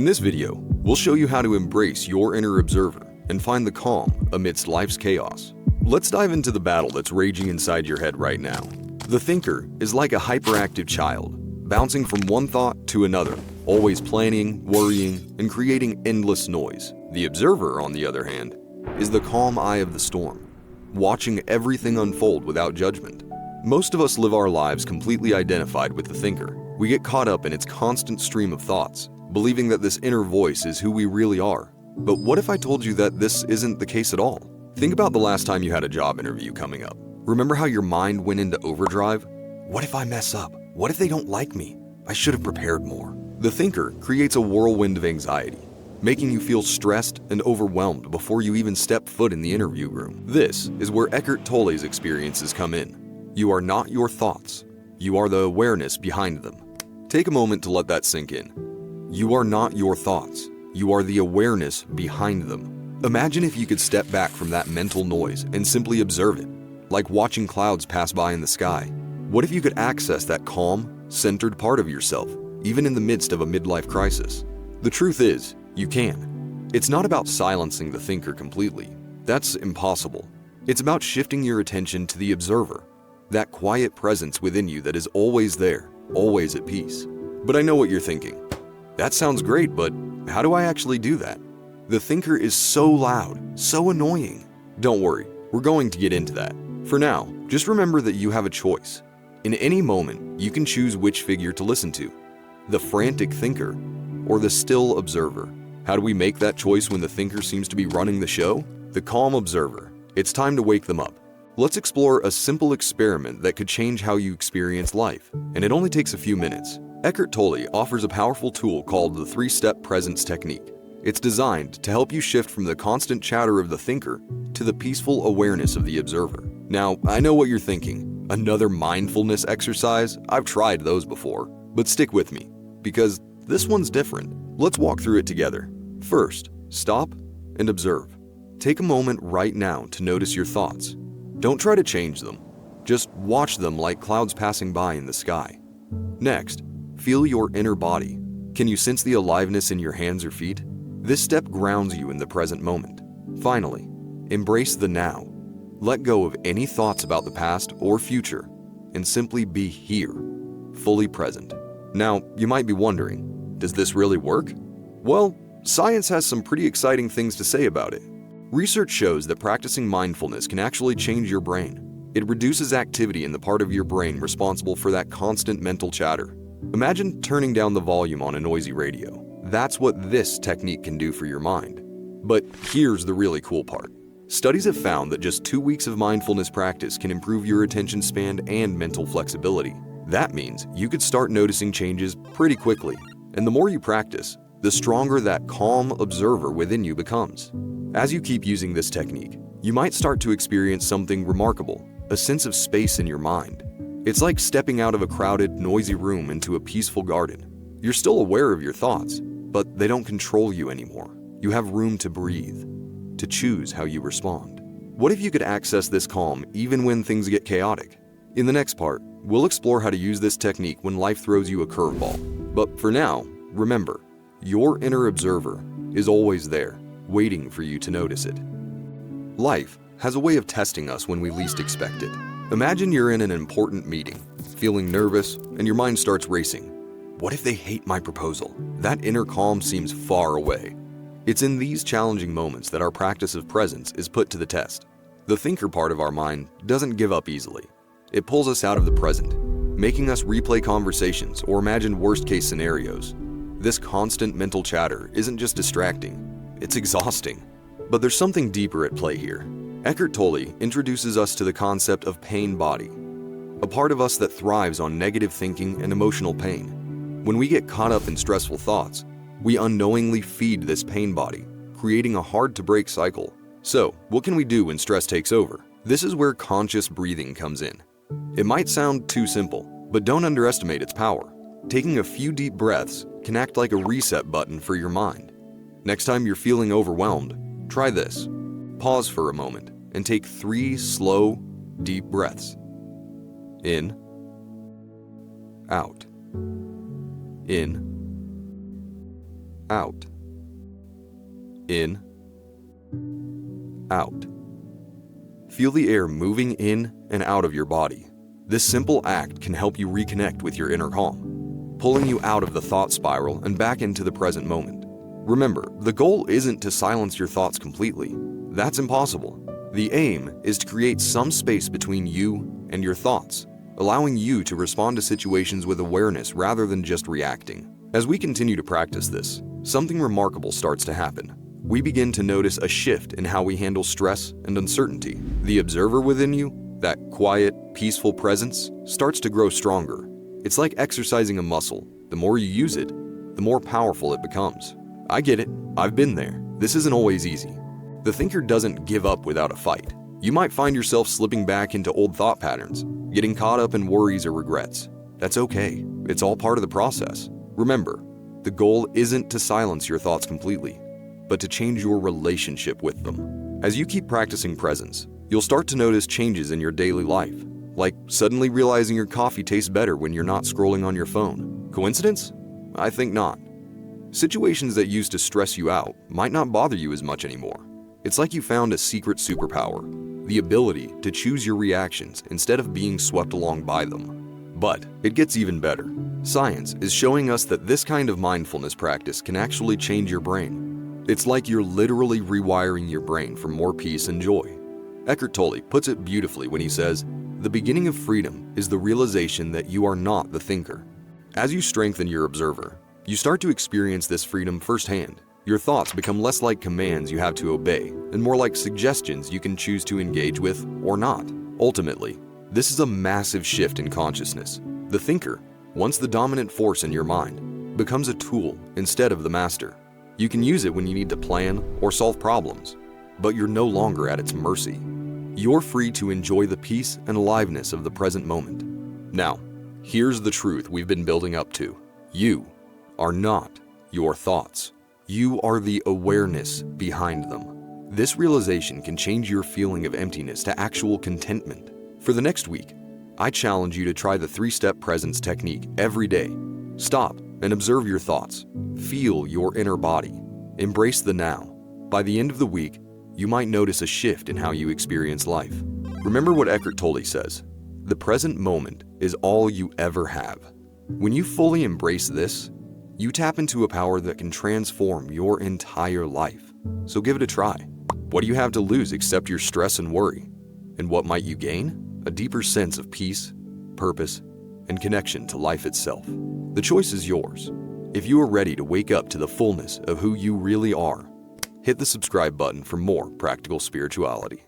In this video, we'll show you how to embrace your inner observer and find the calm amidst life's chaos. Let's dive into the battle that's raging inside your head right now. The thinker is like a hyperactive child, bouncing from one thought to another, always planning, worrying, and creating endless noise. The observer, on the other hand, is the calm eye of the storm, watching everything unfold without judgment. Most of us live our lives completely identified with the thinker. We get caught up in its constant stream of thoughts, believing that this inner voice is who we really are. But what if I told you that this isn't the case at all? Think about the last time you had a job interview coming up. Remember how your mind went into overdrive? What if I mess up? What if they don't like me? I should have prepared more. The thinker creates a whirlwind of anxiety, making you feel stressed and overwhelmed before you even step foot in the interview room. This is where Eckhart Tolle's experiences come in. You are not your thoughts. You are the awareness behind them. Take a moment to let that sink in. You are not your thoughts. You are the awareness behind them. Imagine if you could step back from that mental noise and simply observe it, like watching clouds pass by in the sky. What if you could access that calm, centered part of yourself, even in the midst of a midlife crisis? The truth is, you can. It's not about silencing the thinker completely. That's impossible. It's about shifting your attention to the observer, that quiet presence within you that is always there, always at peace. But I know what you're thinking. That sounds great, but how do I actually do that? The thinker is so loud, so annoying. Don't worry, we're going to get into that. For now, just remember that you have a choice. In any moment, you can choose which figure to listen to, the frantic thinker or the still observer. How do we make that choice when the thinker seems to be running the show? The calm observer. It's time to wake them up. Let's explore a simple experiment that could change how you experience life, and it only takes a few minutes. Eckhart Tolle offers a powerful tool called the 3-step presence technique. It's designed to help you shift from the constant chatter of the thinker to the peaceful awareness of the observer. Now, I know what you're thinking. Another mindfulness exercise? I've tried those before. But stick with me, because this one's different. Let's walk through it together. First, stop and observe. Take a moment right now to notice your thoughts. Don't try to change them. Just watch them like clouds passing by in the sky. Next, feel your inner body. Can you sense the aliveness in your hands or feet? This step grounds you in the present moment. Finally, embrace the now. Let go of any thoughts about the past or future and simply be here, fully present. Now, you might be wondering, does this really work? Well, science has some pretty exciting things to say about it. Research shows that practicing mindfulness can actually change your brain. It reduces activity in the part of your brain responsible for that constant mental chatter. Imagine turning down the volume on a noisy radio. That's what this technique can do for your mind. But here's the really cool part. Studies have found that just 2 weeks of mindfulness practice can improve your attention span and mental flexibility. That means you could start noticing changes pretty quickly. And the more you practice, the stronger that calm observer within you becomes. As you keep using this technique, you might start to experience something remarkable, a sense of space in your mind. It's like stepping out of a crowded, noisy room into a peaceful garden. You're still aware of your thoughts, but they don't control you anymore. You have room to breathe, to choose how you respond. What if you could access this calm even when things get chaotic? In the next part, we'll explore how to use this technique when life throws you a curveball. But for now, remember, your inner observer is always there, waiting for you to notice it. Life has a way of testing us when we least expect it. Imagine you're in an important meeting, feeling nervous, and your mind starts racing. What if they hate my proposal? That inner calm seems far away. It's in these challenging moments that our practice of presence is put to the test. The thinker part of our mind doesn't give up easily. It pulls us out of the present, making us replay conversations or imagine worst-case scenarios. This constant mental chatter isn't just distracting, it's exhausting. But there's something deeper at play here. Eckhart Tolle introduces us to the concept of pain body, a part of us that thrives on negative thinking and emotional pain. When we get caught up in stressful thoughts, we unknowingly feed this pain body, creating a hard-to-break cycle. So, what can we do when stress takes over? This is where conscious breathing comes in. It might sound too simple, but don't underestimate its power. Taking a few deep breaths can act like a reset button for your mind. Next time you're feeling overwhelmed, try this. Pause for a moment and take 3 slow, deep breaths. In, out, in, out, in, out. Feel the air moving in and out of your body. This simple act can help you reconnect with your inner calm, pulling you out of the thought spiral and back into the present moment. Remember, the goal isn't to silence your thoughts completely. That's impossible. The aim is to create some space between you and your thoughts, allowing you to respond to situations with awareness rather than just reacting. As we continue to practice this, something remarkable starts to happen. We begin to notice a shift in how we handle stress and uncertainty. The observer within you, that quiet, peaceful presence, starts to grow stronger. It's like exercising a muscle. The more you use it, the more powerful it becomes. I get it. I've been there. This isn't always easy. The thinker doesn't give up without a fight. You might find yourself slipping back into old thought patterns, getting caught up in worries or regrets. That's okay. It's all part of the process. Remember, the goal isn't to silence your thoughts completely, but to change your relationship with them. As you keep practicing presence, you'll start to notice changes in your daily life, like suddenly realizing your coffee tastes better when you're not scrolling on your phone. Coincidence? I think not. Situations that used to stress you out might not bother you as much anymore. It's like you found a secret superpower, the ability to choose your reactions instead of being swept along by them. But it gets even better. Science is showing us that this kind of mindfulness practice can actually change your brain. It's like you're literally rewiring your brain for more peace and joy. Eckhart Tolle puts it beautifully when he says, "The beginning of freedom is the realization that you are not the thinker." As you strengthen your observer, you start to experience this freedom firsthand. Your thoughts become less like commands you have to obey and more like suggestions you can choose to engage with or not. Ultimately, this is a massive shift in consciousness. The thinker, once the dominant force in your mind, becomes a tool instead of the master. You can use it when you need to plan or solve problems, but you're no longer at its mercy. You're free to enjoy the peace and aliveness of the present moment. Now, here's the truth we've been building up to. You are not your thoughts. You are the awareness behind them. This realization can change your feeling of emptiness to actual contentment. For the next week, I challenge you to try the 3-step presence technique every day. Stop and observe your thoughts. Feel your inner body. Embrace the now. By the end of the week, you might notice a shift in how you experience life. Remember what Eckhart Tolle says, "The present moment is all you ever have." When you fully embrace this, you tap into a power that can transform your entire life. So give it a try. What do you have to lose except your stress and worry? And what might you gain? A deeper sense of peace, purpose, and connection to life itself. The choice is yours. If you are ready to wake up to the fullness of who you really are, hit the subscribe button for more practical spirituality.